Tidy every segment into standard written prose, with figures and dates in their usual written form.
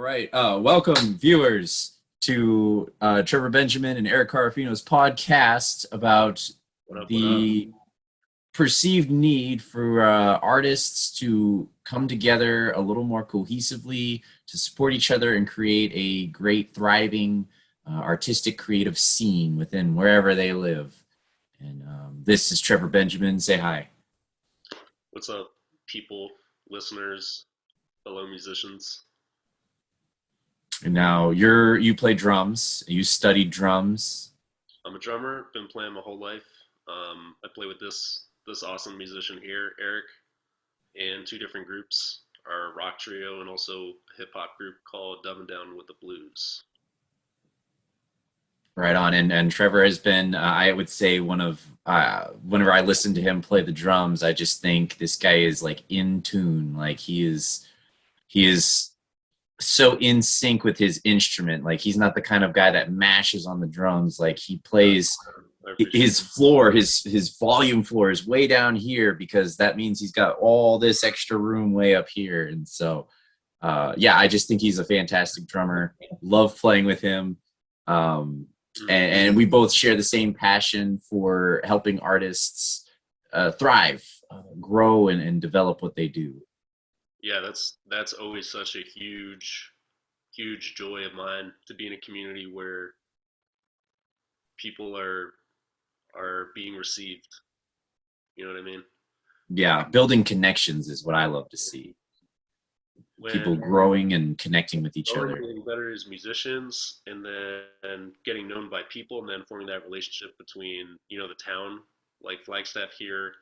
right. Welcome, viewers, to Trevor Benjamin and Eric Caroffino's podcast about What up? What up? the perceived need for artists to come together a little more cohesively to support each other and create a great, thriving, artistic, creative scene within wherever they live. And this is Trevor Benjamin. Say hi. What's up, people, listeners, fellow musicians? And now you play drums. You studied drums. I'm a drummer. Been playing my whole life. I play with this awesome musician here, Eric, and two different groups: our rock trio and also a hip hop group called Dumbing Down with the Blues. Right on, and Trevor has been, I would say, one of whenever I listen to him play the drums, I just think this guy is like in tune, like he is so in sync with his instrument. Like he's not the kind of guy that mashes on the drums. Like he plays I appreciate his floor, his volume floor is way down here because that means he's got all this extra room way up here, and so yeah, I just think he's a fantastic drummer. Love playing with him. Um, it. and we both share the same passion for helping artists thrive, grow, and develop what they do. Yeah, that's always such a huge joy of mine to be in a community where people are being received. You know what I mean? Yeah, building connections is what I love to see. People When growing and connecting with each growing other. and getting better as musicians, and then getting known by people, and then forming that relationship between the town. Like Flagstaff here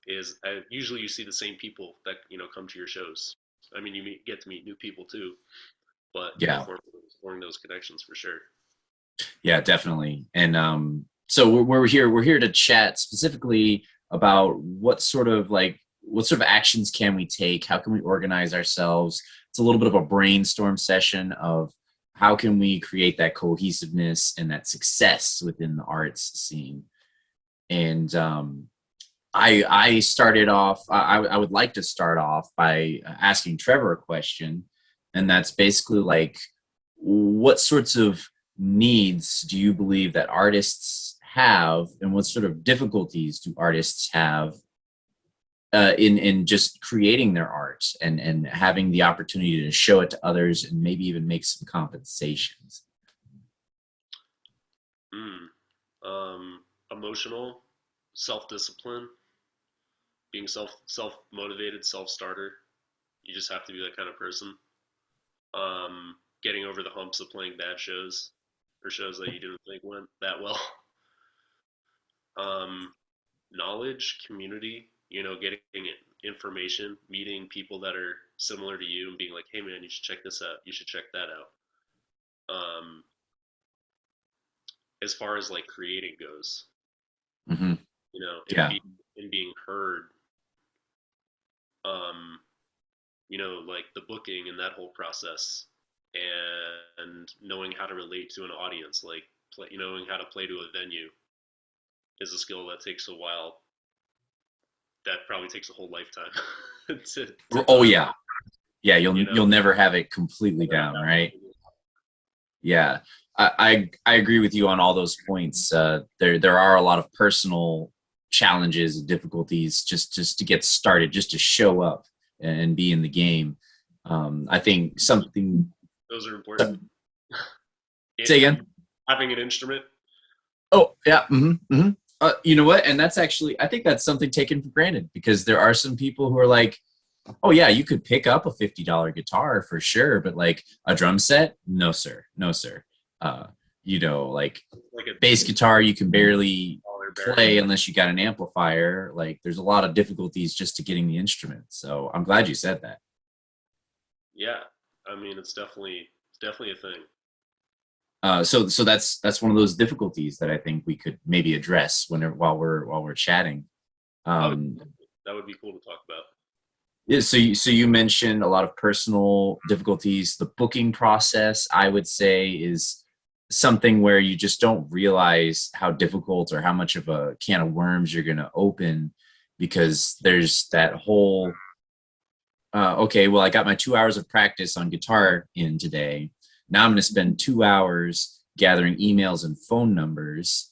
is usually you see the same people that come to your shows. I mean, get to meet new people too, but Yeah, forming those connections for sure. yeah, definitely. And so we're here to chat specifically about what sort of actions can we take? How can we organize ourselves? It's a little bit of a brainstorm session of how can we create that cohesiveness and that success within the arts scene. And I started off. I would like to start off by asking Trevor a question, and that's basically like, what sorts of needs do you believe that artists have, and what sort of difficulties do artists have in just creating their art and having the opportunity to show it to others and maybe even make some compensations? Mm. Emotional, self discipline, being self motivated, self starter. You just have to be that kind of person. Getting over the humps of playing bad shows or shows that you didn't think went that well. Um, Knowledge, community. Getting information, meeting people that are similar to you, and being like, "Hey, man, you should check this out. You should check that out." Um, as far as like creating goes, Hmm. and Yeah. being heard. Um, like the booking and that whole process, and knowing how to relate to an audience, like knowing how to play to a venue is a skill that takes a while. That probably takes a whole lifetime to Oh hone. yeah, yeah. You'll You know, you'll never have it completely down, right? Yeah, I agree with you on all those points. There are a lot of personal challenges and difficulties just to get started, just to show up and be in the game. I think something. those are important. Say Have, again. having an instrument. Oh yeah. Hmm. You know what? And that's actually, I think that's something taken for granted because there are some people who are like, oh yeah, you could pick up a $50 guitar for sure, but like a drum set, no sir, no sir. Uh, like Like a bass guitar, you can barely dollar barrel. play unless you got an amplifier. Like there's a lot of difficulties just to getting the instrument. So I'm glad you said that. Yeah, I mean it's definitely a thing. So that's one of those difficulties that I think we could maybe address while we're chatting. I would Um, that would be cool to talk about. Yeah, so you mentioned a lot of personal difficulties. The booking process, I would say, is something where you just don't realize how difficult or how much of a can of worms you're going to open because there's that whole okay, well, I got my 2 hours of practice on guitar in today. Now I'm going to spend 2 hours gathering emails and phone numbers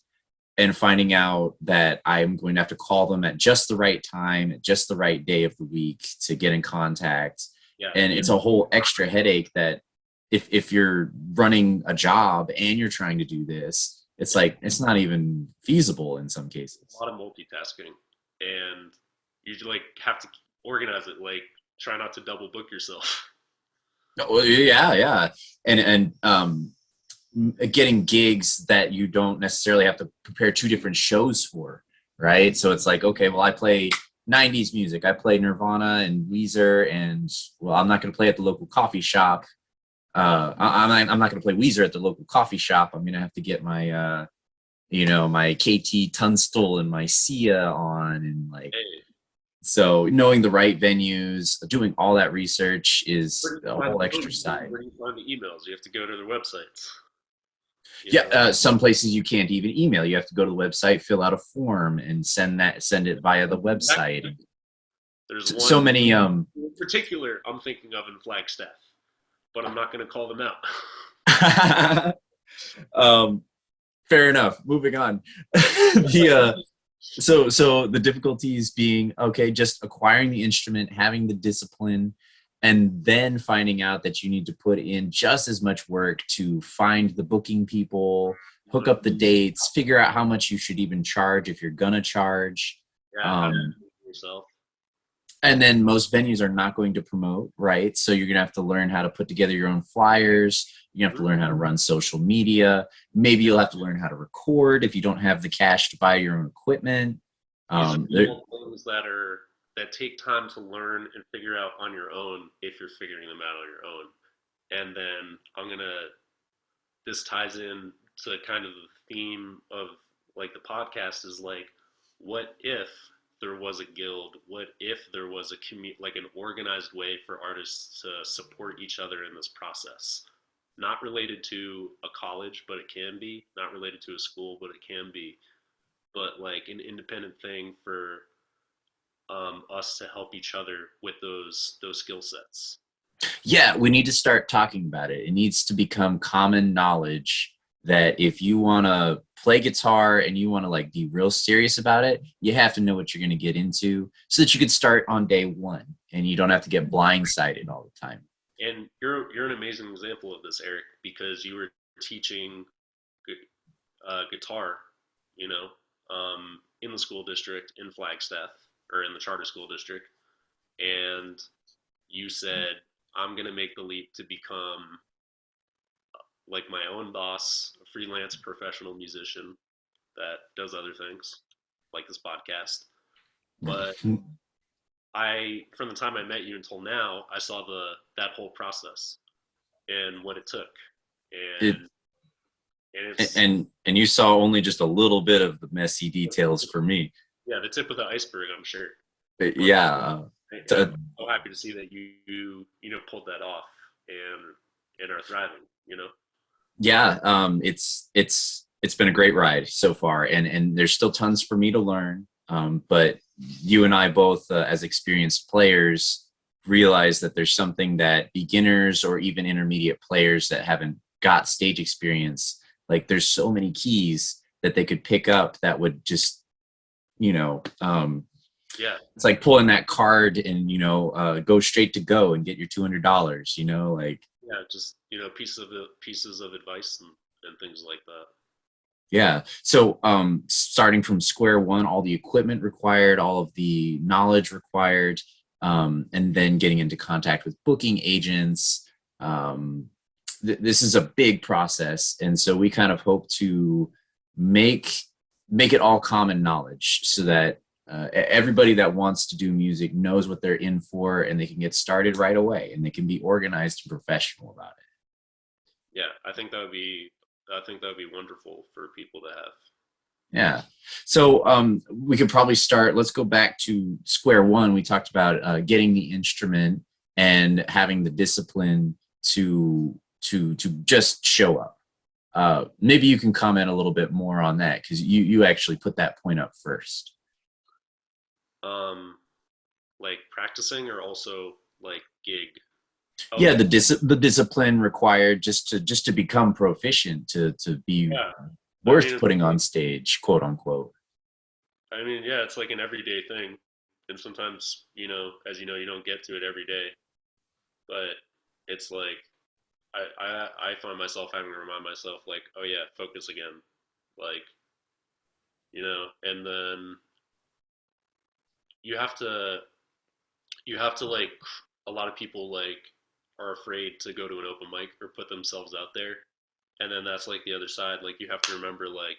and finding out that I'm going to have to call them at just the right time, at just the right day of the week to get in contact. Yeah, And it's a whole extra headache that if you're running a job and you're trying to do this, it's like it's not even feasible in some a cases. lot of multitasking, and you like have to organize it. Like, try not to double book yourself. Oh, yeah, yeah. And getting gigs that you don't necessarily have to prepare two different shows for, right? So it's like, okay, well, I play 90s music. I play Nirvana and Weezer, and well, I'm not going to play at the local coffee shop. I'm not going to play Weezer at the local coffee shop. I'm going to have to get my, my KT Tunstall and my Sia on, and like, Hey, so knowing the right venues, doing all that research where is do you a find whole the extra phone? side. Where do you find the emails? You have to go to their websites. You Yeah, know, some places you can't even email. You have to go to the website, fill out a form, and send it via the website. And there's so one many in particular I'm thinking of in Flagstaff, but I'm not going to call them out. um fair enough. Moving on. the so the difficulties being, okay, just acquiring the instrument, having the discipline, and then finding out that you need to put in just as much work to find the booking people, hook up the dates, figure out how much you should even charge if you're gonna charge. Yeah, how to um, do yourself. and then most venues are not going to promote, right? So you're gonna have to learn how to put together your own flyers. You have to learn how to run social media. Maybe you'll have to learn how to record if you don't have the cash to buy your own equipment. These are There, all things that take time to learn and figure out on your own if you're figuring them out on your own. And then this ties in to kind of the theme of like the podcast is like, what if there was a guild? What if there was like an organized way for artists to support each other in this process? Not related to a college, but it can be. Not related to a school, but it can be. But like an independent thing for us to help each other with those skill sets. yeah, we need to start talking about it. It needs to become common knowledge that if you want to play guitar and you want to like be real serious about it, you have to know what you're going to get into so that you could start on day one and you don't have to get blindsided all the time. And you're an amazing example of this, Eric, because you were teaching guitar, you know, in the school district in Flagstaff or in the charter school district, and you said, "I'm gonna make the leap to become like my own boss, a freelance professional musician that does other things like this podcast." But from the time I met you until now, I saw that whole process and what it took, it, and it's and you saw only just a little bit of the messy details for me. yeah, the tip of the iceberg, I'm sure. But Yeah, I'm so happy to see that you pulled that off and are thriving. You know. yeah. It's been a great ride so far, and there's still tons for me to learn. But you and I both, as experienced players, realize that there's something that beginners or even intermediate players that haven't got stage experience, like there's so many keys that they could pick up that would just, you know, Yeah, it's like pulling that card and go straight to go and get your $200. Like yeah, just pieces of advice and things like that. yeah. So starting from square one, all the equipment required, all of the knowledge required, and then getting into contact with booking agents. This is a big process, and so we kind of hope to make make it all common knowledge so that everybody that wants to do music knows what they're in for, and they can get started right away, and they can be organized and professional about it. Yeah, I think that would be wonderful for people to have. Yeah. So we could probably start. Let's go back to square one. We talked about getting the instrument and having the discipline to just show up. Maybe you can comment a little bit more on that because you actually put that point up first. Um, like practicing or also like gig. Yeah, Oh, the discipline required just to become proficient, to be yeah. I mean, worth putting on stage, quote unquote. yeah, it's like an everyday thing, and sometimes, as you know, you don't get to it every day, but it's like I find myself having to remind myself, like, oh yeah, focus again, like, and then you have to like, a lot of people like are afraid to go to an open mic or put themselves out there, and then that's like the other side. Like, you have to remember, like,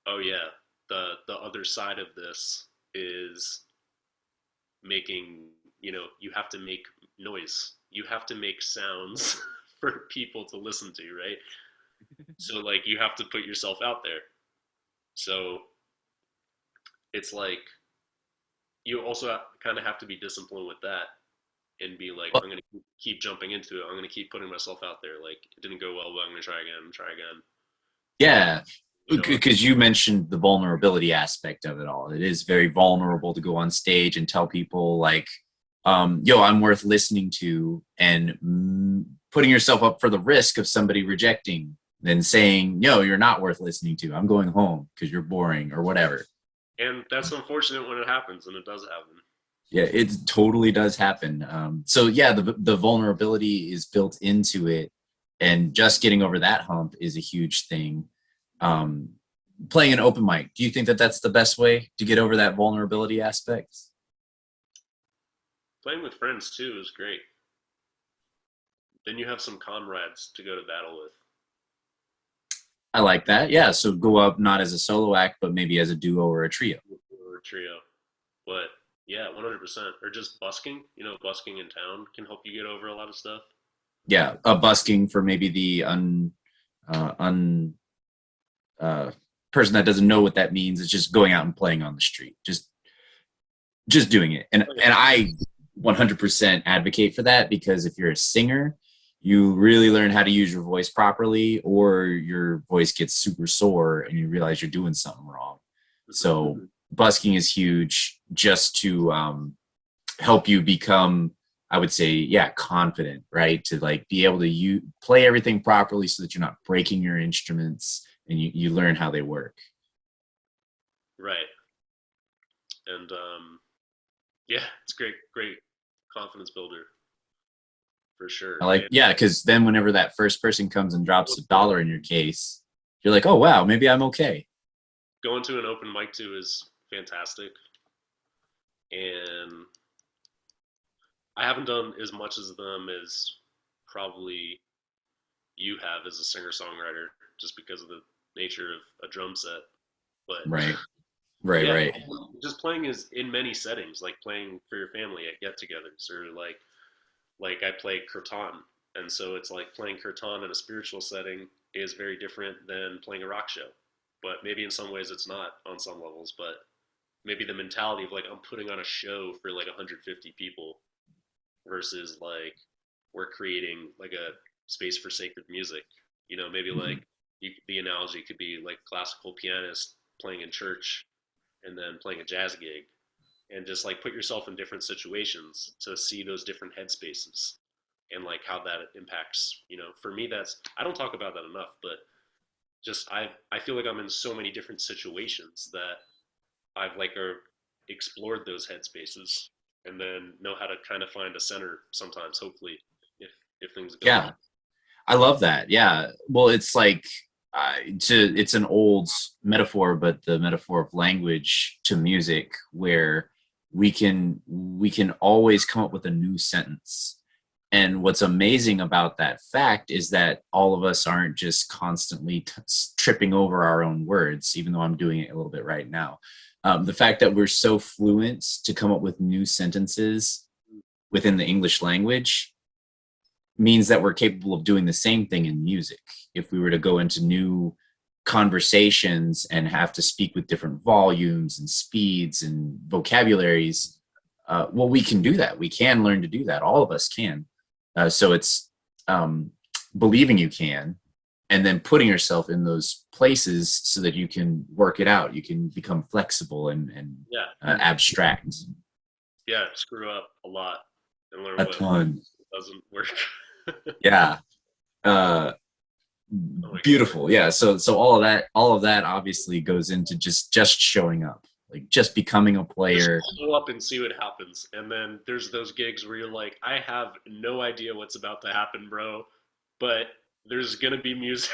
oh yeah, the other side of this is making, you have to make noise, you have to make sounds for people to listen to, right? So like, you have to put yourself out there. So it's like, you also kind of have to be disciplined with that, and be like, I'm Well, going to keep jumping into it, I'm going to keep putting myself out there. Like, it didn't go well, but I'm going to try again. And yeah, you know because you mentioned the vulnerability aspect of it all. It is very vulnerable to go on stage and tell people like, yo, I'm worth listening to, and putting yourself up for the risk of somebody rejecting, then saying, yo, you're not worth listening to. I'm going home because you're boring or whatever. and that's unfortunate when it happens, and it does happen. Yeah, it totally does happen. So yeah, the vulnerability is built into it, and just getting over that hump is a huge thing. Um, Playing an open mic, do you think that that's the best way to get over that vulnerability aspect? Playing with friends too is great. Then you have some comrades to go to battle with. I like that. Yeah, so go up not as a solo act, but maybe as a duo or a trio. Or a trio. But yeah, 100%. Or just busking. Busking in town can help you get over a lot of stuff. Yeah, a busking for maybe the un uh, person that doesn't know what that means. It's just going out and playing on the street, just doing it. And Oh, yeah. I 100% advocate for that, because if you're a singer, you really learn how to use your voice properly, or your voice gets super sore and you realize you're doing something wrong. Mhm. So busking is huge, just to help you become, I would say, yeah, confident, right? To like be able to play everything properly so that you're not breaking your instruments, and you learn how they work. Right. And yeah, it's great confidence builder for sure. I like, And yeah, because then whenever that first person comes and drops $1 in your case, you're like, oh wow, maybe I'm okay. going to an open mic too is fantastic. And I haven't done as much as them as probably you have as a singer songwriter, just because of the nature of a drum set. But Right, right, yeah, right. just playing is in many settings, like playing for your family at get-togethers, or like I play kirtan, and so it's like playing kirtan in a spiritual setting is very different than playing a rock show. But maybe in some ways it's not on some levels, but maybe the mentality of like, I'm putting on a show for like 150 people versus like, we're creating like a space for sacred music. Maybe Mhm. like, the analogy could be like classical pianist playing in church and then playing a jazz gig, and just like put yourself in different situations to see those different headspaces, and like how that impacts. For me, that's, I don't talk about that enough, but just I feel like I'm in so many different situations that I've like explored those headspaces, and then know how to kind of find a center sometimes, hopefully, if things go Yeah, wrong. I love that. Yeah. Well, it's like, it's an old metaphor, but the metaphor of language to music, where we can always come up with a new sentence. And what's amazing about that fact is that all of us aren't just constantly tripping over our own words, even though I'm doing it a little bit right now. The fact that we're so fluent to come up with new sentences within the English language means that we're capable of doing the same thing in music. If we were to go into new conversations and have to speak with different volumes and speeds and vocabularies, well, we can do that. We can learn to do that. All of us can. So it's um, believing you can, and then putting yourself in those places so that you can work it out. You can become flexible and Yeah, abstract. yeah, screw up a lot. and learn A what ton. doesn't work. Yeah. Uh, Oh my god. Beautiful. Yeah. So all of that obviously goes into just showing up, like just becoming a Just player. show up and see what happens. And then there's those gigs where you're like, I have no idea what's about to happen, bro, but there's gonna be music.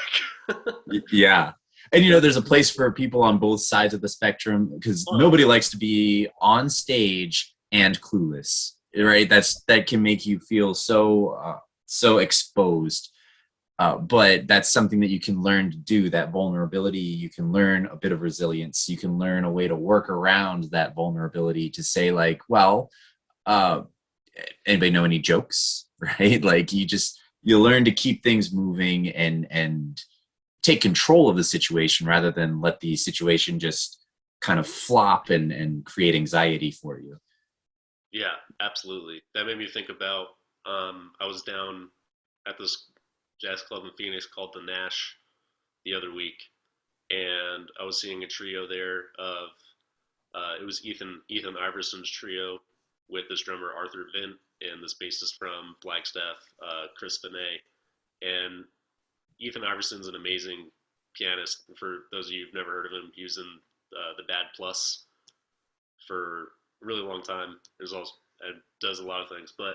Yeah. And There's there's a place for people on both sides of the spectrum because fun. nobody likes to be on stage and that right? That can make you feel so exposed. But that's something that you can learn to do. That vulnerability, you can learn a bit of resilience. You can learn a way to work around that vulnerability to say like, well, uh, anybody know any jokes, right? Like you learn to keep things moving and take control of the situation rather than let the situation just kind of flop and create anxiety for you. Yeah, absolutely. That made me think about I was down at this jazz club in Phoenix called the Nash the other week, and I was seeing a trio there of it was Ethan Iverson's trio with this drummer Arthur Vint and this bassist from Flagstaff, Chris Benet. And Ethan Iverson's an amazing pianist. For those of you who've never heard of him, he was in the Bad Plus for a really long time. There's also and does a lot of things. But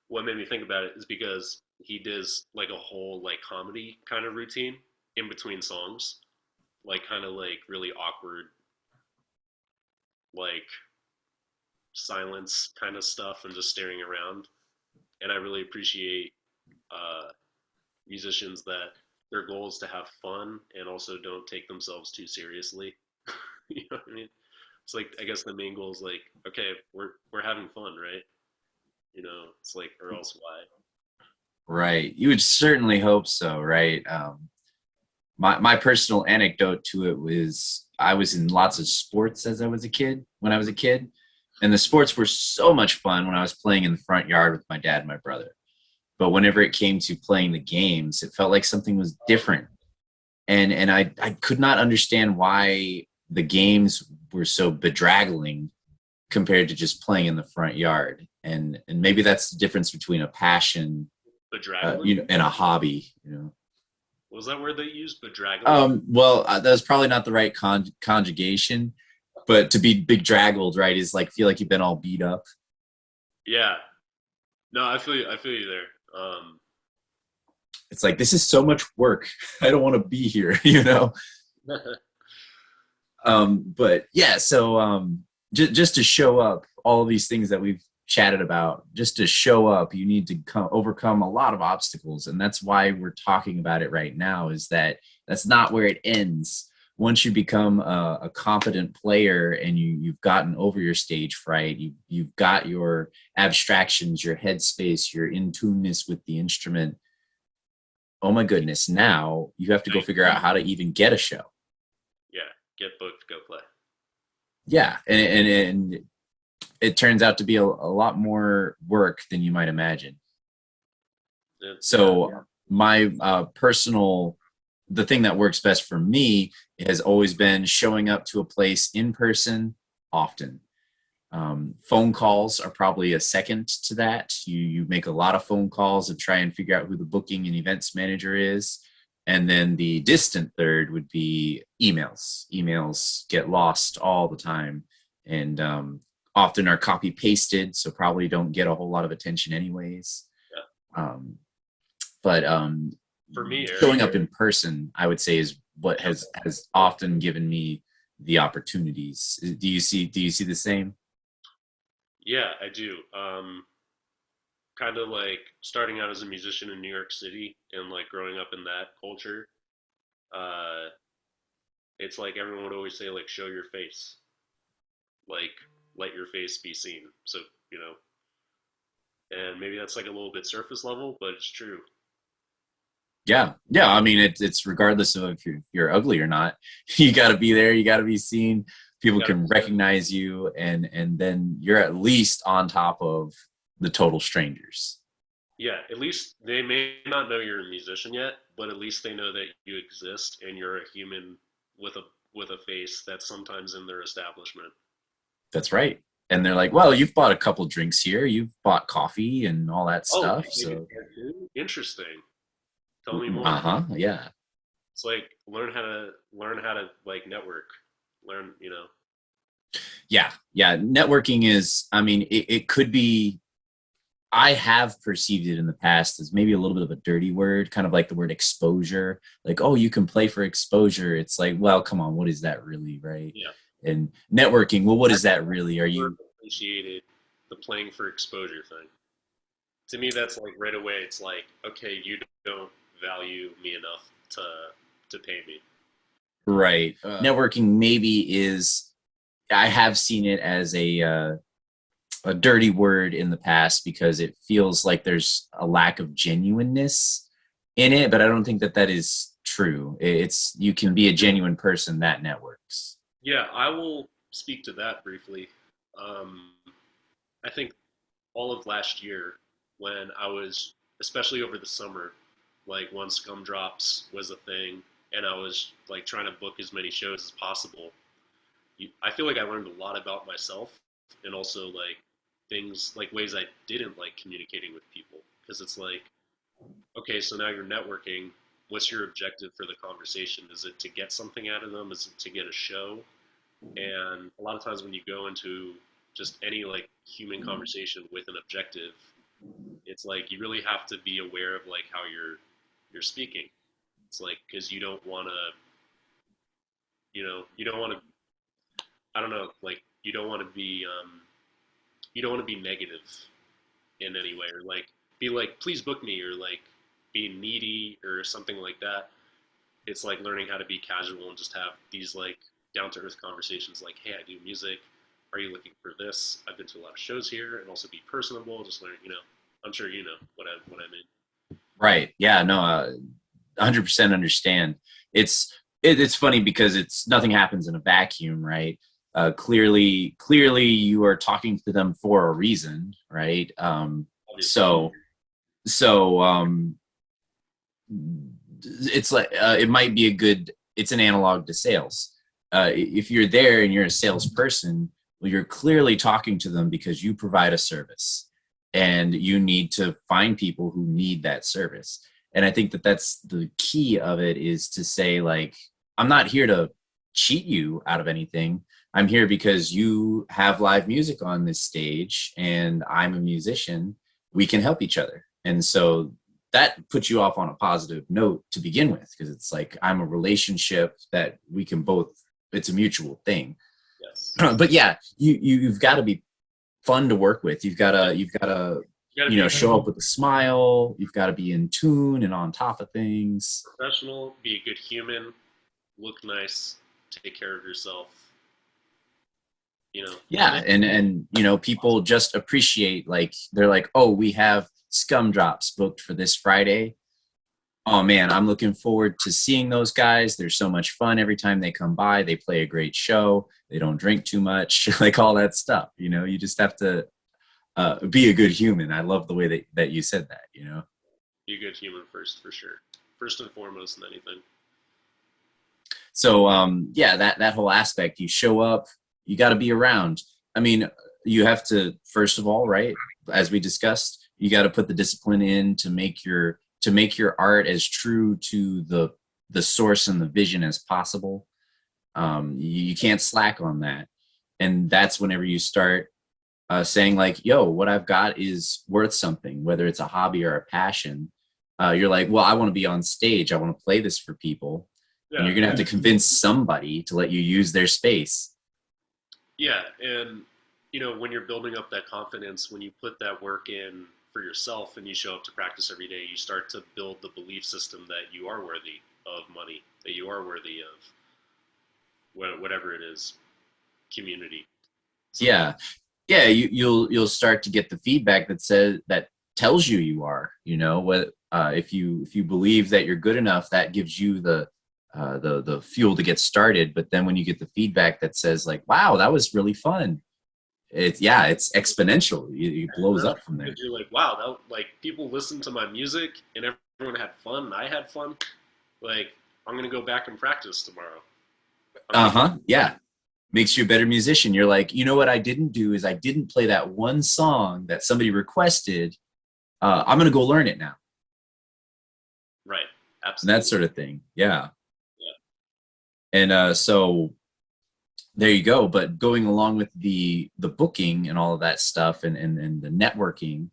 what made me think about it is because he does like a whole like comedy kind of routine in between songs, like kind of like really awkward, like silence kind of stuff and just staring around. And I really appreciate uh, musicians that their goal is to have fun and also don't take themselves too seriously. You know what I mean? It's like I guess the main goal is like, okay, we're having fun, right? It's like or else why? Right. You would certainly hope so, right? My personal anecdote to it was I was in lots of sports as I was a kid when I was a kid. And the sports were so much fun when I was playing in the front yard with my dad and my brother. But whenever it came to playing the games, it felt like something was different. And I could not understand why the games were so bedraggling compared to just playing in the front yard. And maybe that's the difference between a passion, Bedraggling? and a hobby. Was that word they used? Bedraggling? Well, that's probably not the right conjugation, but to be big draggled, right, is like feel like you've been all beat up. Yeah. No, I feel you. I feel you there. It's like this is so much work. I don't want to be here. But yeah, so just to show up, all these things that we've chatted about, just to show up, you need to overcome a lot of obstacles, and that's why we're talking about it right now. Is that that's not where it ends. Once you become a competent player and you've gotten over your stage fright, you've got your abstractions, your headspace, your in tuneness with the instrument. Oh my goodness! Now you have to go figure out how to even get a show. Yeah. Get booked, go play. Yeah, and it turns out to be a lot more work than you might imagine. Yeah. So my personal, the thing that works best for me has always been showing up to a place in person often. Phone calls are probably a second to that. You make a lot of phone calls and try and figure out who the booking and events manager is. And then the distant third would be emails. Emails get lost all the time and often are copy pasted, so probably don't get a whole lot of attention anyways. Yeah. Um, but For me, Eric, showing up in person, I would say, is what has often given me the opportunities. Do you see the same? yeah, I do. Kind of like starting out as a musician in New York City and like growing up in that culture. Uh, it's like everyone would always say like show your face, like let your face be seen. So you know, and maybe that's like a little bit surface level, but it's true. Yeah. I mean, it's regardless of if you're ugly or not. You got to be there. You got to be seen. You People got can recognize you, and then you're at least on top of the total strangers. yeah. At least they may not know you're a musician yet, but at least they know that you exist and you're a human with a face that's sometimes in their establishment. That's right. And they're like, well, you've bought a couple drinks here, you've bought coffee and all that Oh, stuff. they do So, that too? Interesting. Tell me more. uh-huh, yeah. It's like learn how to like network. Learn, you know. Yeah, yeah. Networking is, I mean, it could be, I have perceived it in the past as maybe a little bit of a dirty word, kind of like the word exposure. Like, oh, you can play for exposure. It's like, well, come on, what is that really, right? Yeah. And networking, well, what I is that really? Are never you appreciated the playing for exposure thing. To me, that's like right away. It's like, okay, you don't value me enough to pay me. right? Networking maybe is, I have seen it as a dirty word in the past because it feels like there's a lack of genuineness in it, but I don't think that that is true. It's, you can be a genuine person that networks. Yeah, I will speak to that briefly. Um, I think all of last year, when I was, especially over the summer, like when Scum Drops was a thing, and I was like trying to book as many shows as possible. I feel like I learned a lot about myself, and also like things like ways I didn't like communicating with people. Because it's like, okay, so now you're networking. What's your objective for the conversation? Is it to get something out of them? Is it to get a show? And a lot of times when you go into just any like human conversation with an objective, it's like you really have to be aware of like how you're speaking. It's like because you don't want to, you don't want to. I don't know, like you don't want to be negative in any way, or like be like, please book me, or like be needy or something like that. It's like learning how to be casual and just have these like down to earth conversations like, hey, I do music. Are you looking for this? I've been to a lot of shows here, and also be personable. Just learn, I'm sure you know what I mean. Right. Yeah, no, 100% understand. It's funny because it's nothing happens in a vacuum, right? Clearly you are talking to them for a reason, right? Obviously, So it's like, it might be a good, it's an analog to sales. If you're there and you're a salesperson, well, you're clearly talking to them because you provide a service and you need to find people who need that service. And I think that that's the key of it, is to say, like, I'm not here to cheat you out of anything. I'm here because you have live music on this stage and I'm a musician. We can help each other. And so that puts you off on a positive note to begin with, because it's like, I'm a relationship that we can both, it's a mutual thing. yes. But yeah, you've got to be fun to work with. You've got to You got to be show up with a smile. You've got to be in tune and on top of things. professional, be a good human, look nice, take care of yourself, and then Yeah, and people just appreciate, like, they're like, oh, we have Scum Drops booked for this Friday. Oh man, I'm looking forward to seeing those guys. They're so much fun every time they come by. They play a great show. They don't drink too much, like all that stuff. You just have to be a good human. I love the way that you said that. be a good human first, for sure. First and foremost in anything. So yeah, that whole aspect, you show up, you got to be around. I mean, you have to, first of all, right, as we discussed, you got to put the discipline in to make your art as true to the source and the vision as possible. You can't slack on that, and that's whenever you start saying, like, yo, what I've got is worth something, whether it's a hobby or a passion. You're like, well, I want to be on stage, I want to play this for people, and Yeah, you're gonna have to convince somebody to let you use their space. yeah, and when you're building up that confidence, when you put that work in for yourself and you show up to practice every day, you start to build the belief system that you are worthy of money, that you are worthy of whatever it is, community, something. Yeah, yeah, you'll start to get the feedback that tells you are, what, if you believe that you're good enough, that gives you the fuel to get started. But then when you get the feedback that says, like, wow, that was really fun, it's exponential. It blows up from there. Because you're like, wow, like people listen to my music and everyone had fun and I had fun. Like, I'm gonna go back and practice tomorrow. I'm gonna Uh-huh, yeah. makes you a better musician. You're like, you know what I didn't do is I didn't play that one song that somebody requested. I'm going to go learn it now. Right. And that Absolutely. sort of thing. Yeah. Yeah. And so there you go. But going along with the booking and all of that stuff and the networking,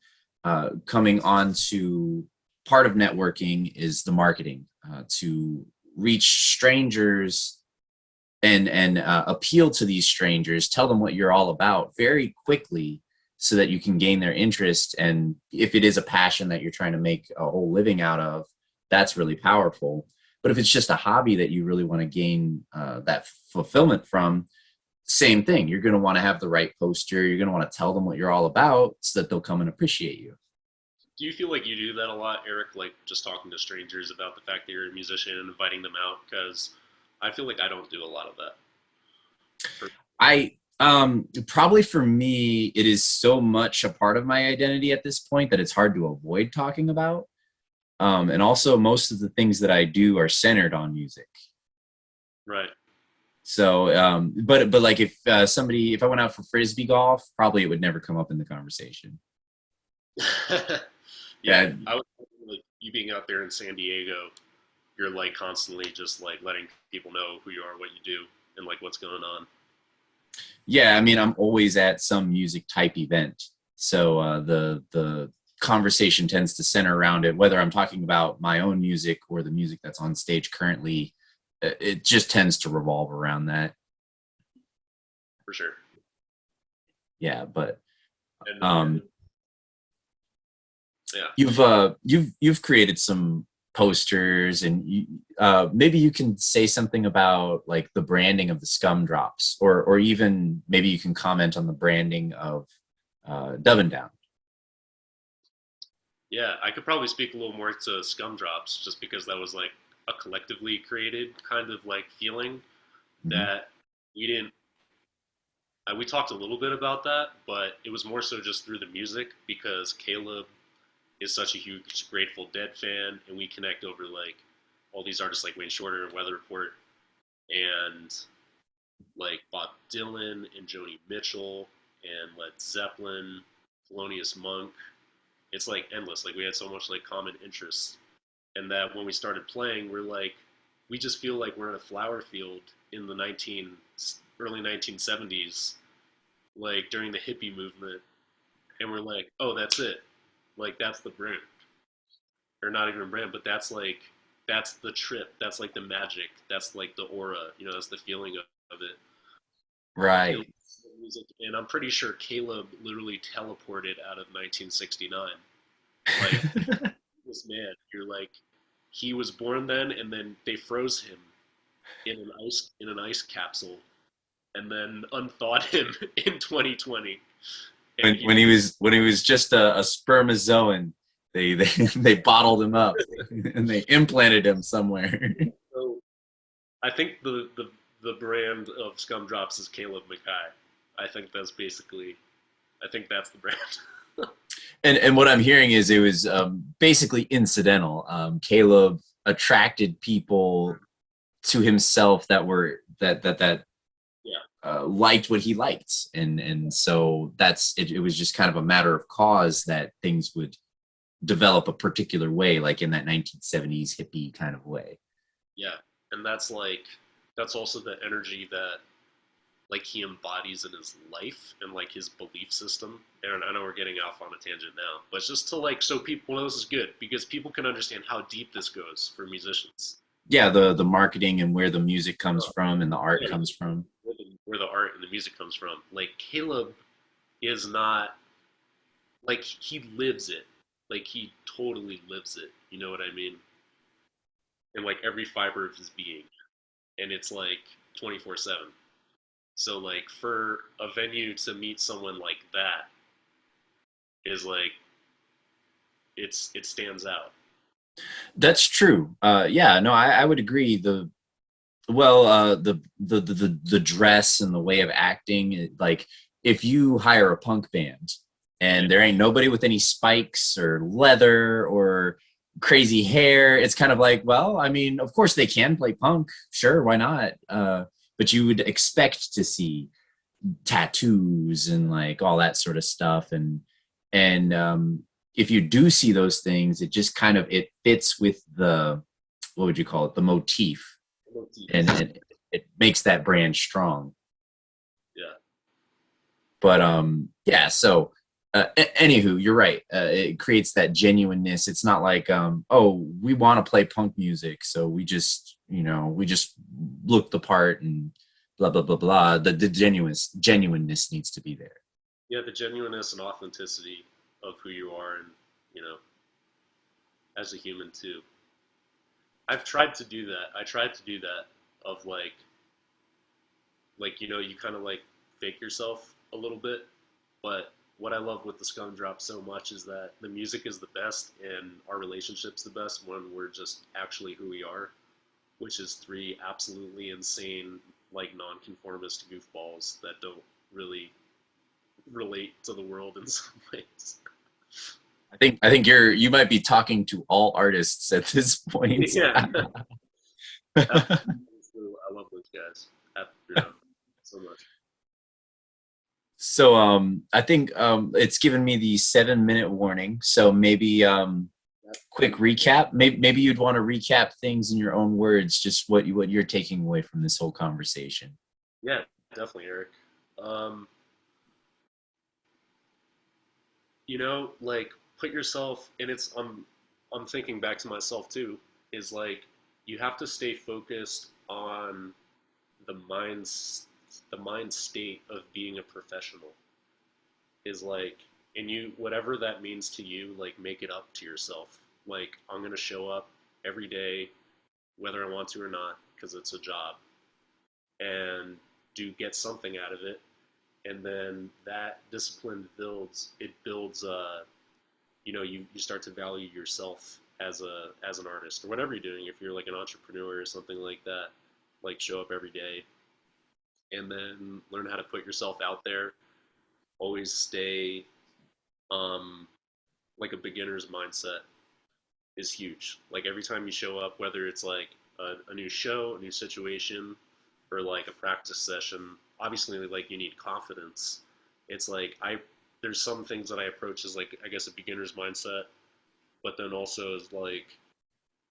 coming on to part of networking is the marketing, to reach strangers and appeal to these strangers, tell them what you're all about very quickly so that you can gain their interest. And if it is a passion that you're trying to make a whole living out of, that's really powerful. But if it's just a hobby that you really want to gain that fulfillment from, same thing. You're going to want to have the right poster. You're going to want to tell them what you're all about so that they'll come and appreciate you. Do you feel like you do that a lot, Eric? Like just talking to strangers about the fact that you're a musician and inviting them out? Because I feel like I don't do a lot of that. For, I probably for me, it is so much a part of my identity at this point that it's hard to avoid talking about. And also, most of the things that I do are centered on music. right. So, but like if if I went out for frisbee golf, probably it would never come up in the conversation. Yeah, Yeah, I would like you being out there in San Diego. You're like constantly just like letting people know who you are, what you do, and like what's going on. yeah. I mean, I'm always at some music type event, so the conversation tends to center around it. Whether I'm talking about my own music or the music that's on stage currently, it just tends to revolve around that. For sure. Yeah, but And um, yeah, you've created some posters and maybe you can say something about like the branding of the scum drops or even maybe you can comment on the branding of Dove and Down. yeah, I could probably speak a little more to Scum Drops just because that was like a collectively created kind of like feeling Mm-hmm. that we didn't. We talked a little bit about that, but it was more so just through the music because Caleb is such a huge Grateful Dead fan, and we connect over like all these artists like Wayne Shorter and Weather Report, and like Bob Dylan and Joni Mitchell and Led Zeppelin, Thelonious Monk. It's like endless. Like we had so much like common interests, and that when we started playing, we're like, we just feel like we're in a flower field in the early 1970s, like during the hippie movement, and we're like, oh, that's it. Like that's the brand, or not even a brand, but that's the trip. That's like the magic. That's like the aura. You know, that's the feeling of it. Right. Music, and I'm pretty sure Caleb literally teleported out of 1969. Like this man, you're like, he was born then, and then they froze him in an ice capsule, and then unthawed him in 2020. And he When he was just a spermazoan, they they bottled him up and they implanted him somewhere. so I think the brand of Scum Drops is Caleb Mackay. I think that's basically I think that's the brand. And what I'm hearing is it was basically incidental. Caleb attracted people to himself that were that Yeah, liked what he liked, and so that's it. It was just kind of a matter of cause that things would develop a particular way, like in that 1970s hippie kind of way. yeah, and that's also the energy that like he embodies in his life and like his belief system. And I know we're getting off on a tangent now, but just to like so people well, this is good because people can understand how deep this goes for musicians. Yeah, the marketing and where the music comes from and the art Yeah, comes from. where the art and the music comes from. Like Caleb is not like he lives it. Like he totally lives it. You know what I mean? In like every fiber of his being. And it's like 24/7. So like for a venue to meet someone like that is like it stands out. That's true. Yeah, no, I would agree. The dress and the way of acting, like if you hire a punk band Yeah, and there ain't nobody with any spikes or leather or crazy hair, it's kind of like, well, I mean, of course they can play punk, sure, why not? but you would expect to see tattoos and like all that sort of stuff. And if you do see those things, it just kind of it fits with the, what would you call it, the motif, and it makes that brand strong. Yeah. But yeah, so anywho, you're right. It creates that genuineness. It's not like oh, we want to play punk music, so we just look the part and blah blah blah blah. The genuineness needs to be there. Yeah, the genuineness and authenticity of who you are, and you know, as a human too. I've tried to do that. I tried to do that of like you know, you kind of like fake yourself a little bit. But what I love with the Scum Drop so much is that the music is the best and our relationship's the best when we're just actually who we are, which is three absolutely insane, like nonconformist goofballs that don't really relate to the world in some ways. I think you might be talking to all artists at this point. Yeah, absolutely. I love those guys. So much. So I think it's given me the 7-minute warning. So maybe quick recap. Maybe you'd want to recap things in your own words, just what you're taking away from this whole conversation. Yeah, definitely, Eric. Um, you know, like put yourself, and I'm thinking back to myself too, is like you have to stay focused on the mind state of being a professional is like, and you, whatever that means to you, like make it up to yourself. Like I'm going to show up every day whether I want to or not because it's a job, and do get something out of it. And then that discipline builds you know, you start to value yourself as an artist or whatever you're doing. If you're like an entrepreneur or something like that, like show up every day and then learn how to put yourself out there. Always stay um, like a beginner's mindset is huge. Like every time you show up, whether it's like a new show, a new situation, or like a practice session, obviously like you need confidence. It's like there's some things that I approach as like I guess a beginner's mindset, but then also is like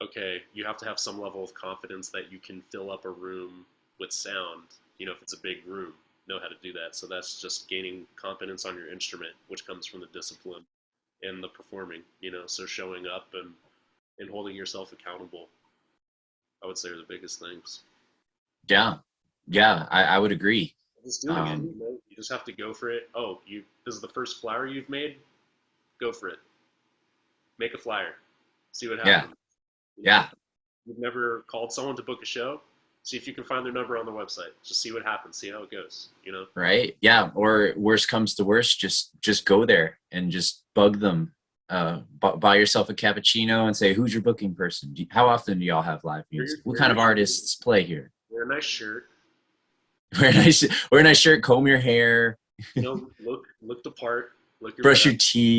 okay, you have to have some level of confidence that you can fill up a room with sound. You know, if it's a big room, know how to do that. So that's just gaining confidence on your instrument, which comes from the discipline and the performing. You know, so showing up and holding yourself accountable, I would say, are the biggest things. Yeah, yeah, I would agree. Just doing it. Um, You know? You just have to go for it. Oh, this is the first flyer you've made. Go for it. Make a flyer. See what yeah, happens. You know, yeah, you've never called someone to book a show. See if you can find their number on the website. Just see what happens. See how it goes. You know. right. Yeah, or worst comes to worst, just go there and just bug them. Buy yourself a cappuccino and say, "Who's your booking person? How often do y'all have live Wear your, music? What wear kind your of artists play here? wear a nice shirt. Wear a nice shirt, comb your hair, You know, look the part. Look your brush best. your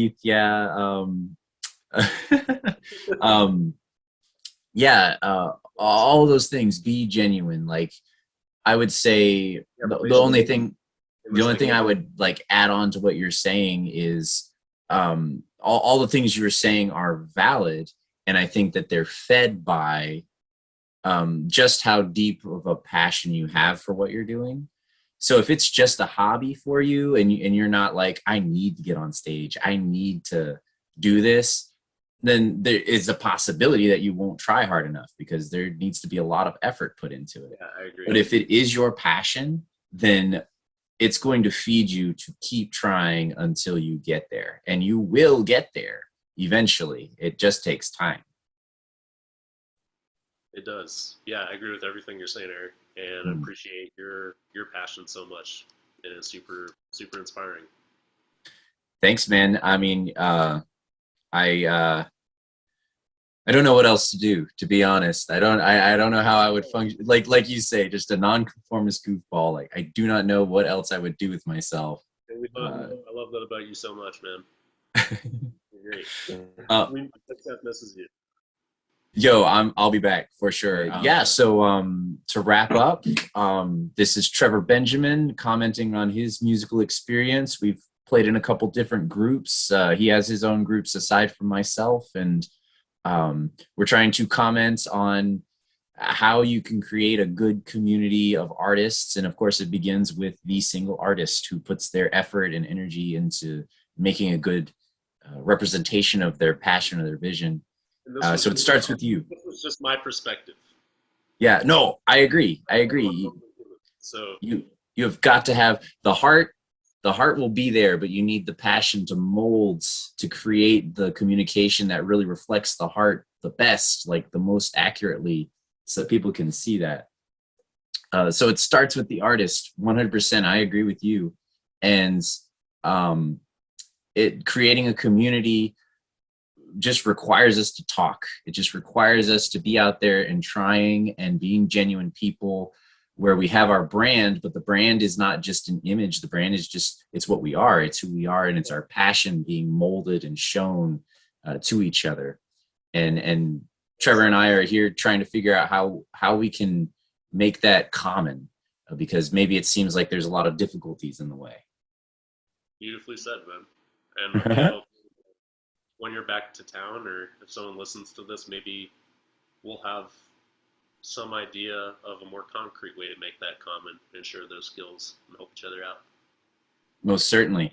teeth." Yeah, um, yeah, all those things. Be genuine. Like I would say, Yeah, the only thing relationship. I would like add on to what you're saying is all the things you were saying are valid, and I think that they're fed by just how deep of a passion you have for what you're doing. So if it's just a hobby for you, and you're not like, I need to get on stage, I need to do this, then there is a possibility that you won't try hard enough because there needs to be a lot of effort put into it. Yeah, I agree. But if it is your passion, then it's going to feed you to keep trying until you get there. And you will get there eventually. It just takes time. It does. Yeah, I agree with everything you're saying, Eric, and I Mm. appreciate your passion so much. It is super inspiring. Thanks, man. I mean, I I don't know what else to do, to be honest. I don't know how I would function. Like you say, just a nonconformist goofball. Like I do not know what else I would do with myself. Uh, I love that about you so much, man. You're great. uh, We success misses you. Yo, I'll be back for sure. Yeah, so to wrap up, this is Trevor Benjamin commenting on his musical experience. We've played in a couple different groups. He has his own groups aside from myself, and we're trying to comment on how you can create a good community of artists. And of course, it begins with the single artist who puts their effort and energy into making a good representation of their passion or their vision. And this was So it starts with you. this was just my perspective. Yeah, no, I agree. I agree. So You have got to have the heart. The heart will be there, but you need the passion to mold, to create the communication that really reflects the heart the best, like the most accurately, so that people can see that. So it starts with the artist. 100%. I agree with you. And um, it creating a community just requires us to talk. It just requires us to be out there and trying and being genuine people, where we have our brand, but the brand is not just an image. The brand is just, it's what we are. It's who we are. And it's our passion being molded and shown to each other. And Trevor and I are here trying to figure out how we can make that common, because maybe it seems like there's a lot of difficulties in the way. beautifully said, man. And you know, when you're back to town, or if someone listens to this, maybe we'll have some idea of a more concrete way to make that common and share those skills and help each other out. Most certainly.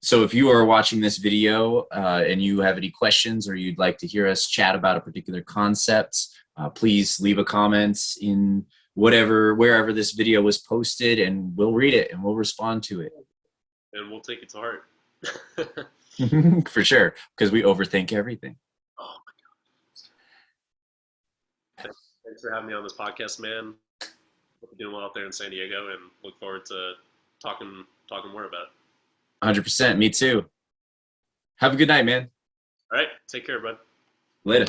So if you are watching this video and you have any questions, or you'd like to hear us chat about a particular concept, please leave a comment in wherever this video was posted, and we'll read it and we'll respond to it. And we'll take it to heart. For sure, because we overthink everything. Oh my God. Thanks for having me on this podcast, man. Hope you're doing well out there in San Diego, and look forward to talking more about it. 100%. Me too. Have a good night, man. All right. Take care, bud. Later.